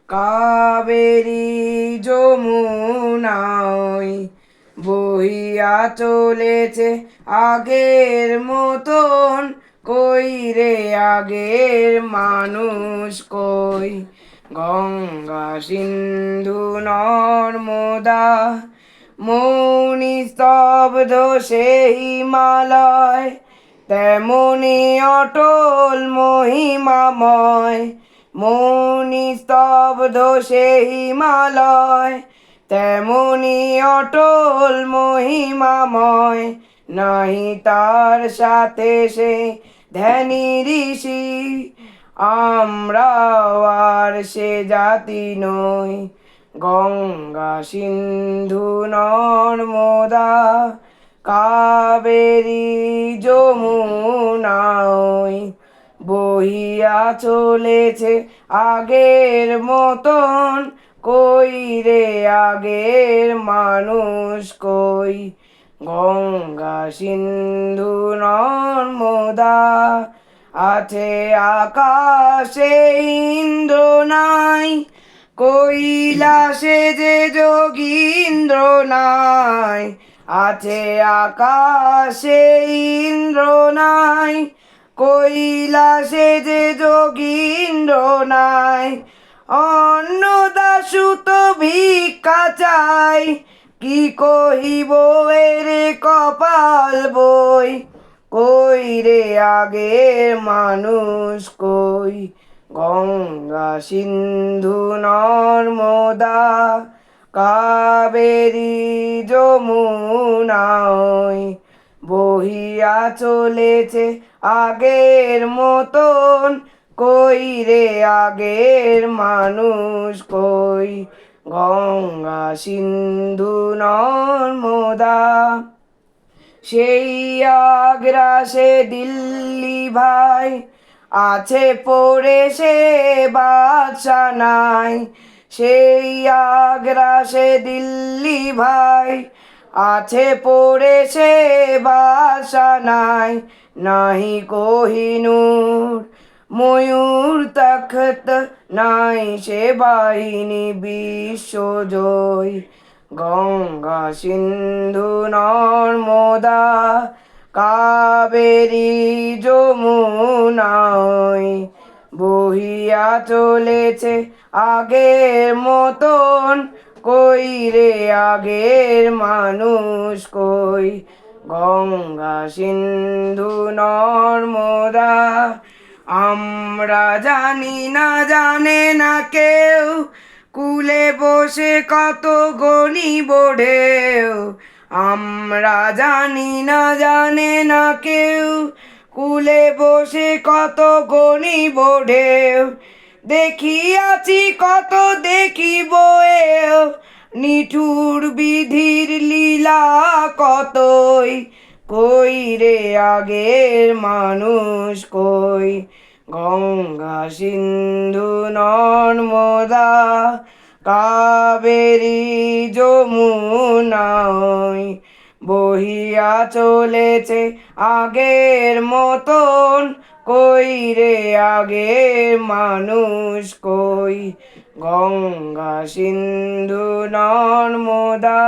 কাবেরী যমুনায় বহিয়া চলেছে আগের মতন, কই রে আগের মানুষ কই। গঙ্গা সিন্ধু নর্মদা মৌনি স্তব্ধ সে হিমালয়, তেমনি অটল মহিমাময়। মৌনি স্তব্ধ সে হিমালয়, তেমনি অটল মহিমাময়। নাহি তার সাথে সে ধ্যানী ঋষি, আমরাও আর সে জাতি নই। গঙ্গা সিন্ধু নর্মদা কাবেরী যমুনায় বহিয়া চলেছে আগের মতন, কই রে আগের মানুষ কই। গঙ্গা সিন্ধু নর্মদা আছে আকাশে ইন্দ্র নাই, কৈলাসে যে যোগীন্দ্র নাই। আছে আকাশে ইন্দ্র নাই, কৈলাসে যে যোগীন্দ্র নাই। অন্নদাসুত ভিক্ষা চাই, কি কহিব এর কপাল বই। কই রে আগের মানুষ কই। গঙ্গা সিন্ধু নর্মদা কাবেরী যমুনায় বহিয়া চলেছে আগের মতন, কই রে আগের মানুষ কই। গঙ্গা সিন্ধু নর্মদা সেই আগ্রাসে দিল্লি ভাই, আছে পড়ে সে বাদশা নাই। সেই আগ্রাসে দিল্লি ভাই, আছে পড়ে সে বাদশা নাই। নাহি কোহিনূর ময়ূর তখত, নাই সে বাহিনী বিশ্বজয়। গঙ্গা সিন্ধু নর্মদা কাবেরী যমুনায় বহিয়া চলেছে আগের মতন, কই রে আগের মানুষ কই। গঙ্গা সিন্ধু নর্মদা আমরা জানি না জানে না কেউ, কুলে বসে কত গণিব ঢেউ। আমরা জানি না জানে না কেউ, কুলে বসে কত গণিব ঢেউ। দেখিয়াছি কত দেখিব এও, নিঠুর বিধির লীলা কতই। কই রে আগের মানুষ কই। গঙ্গা সিন্ধু নর্মদা কাবেরী যমুনায় বহিয়া চলেছে আগের মতন, কই রে আগের মানুষ কই। গঙ্গা সিন্ধু নর্মদা।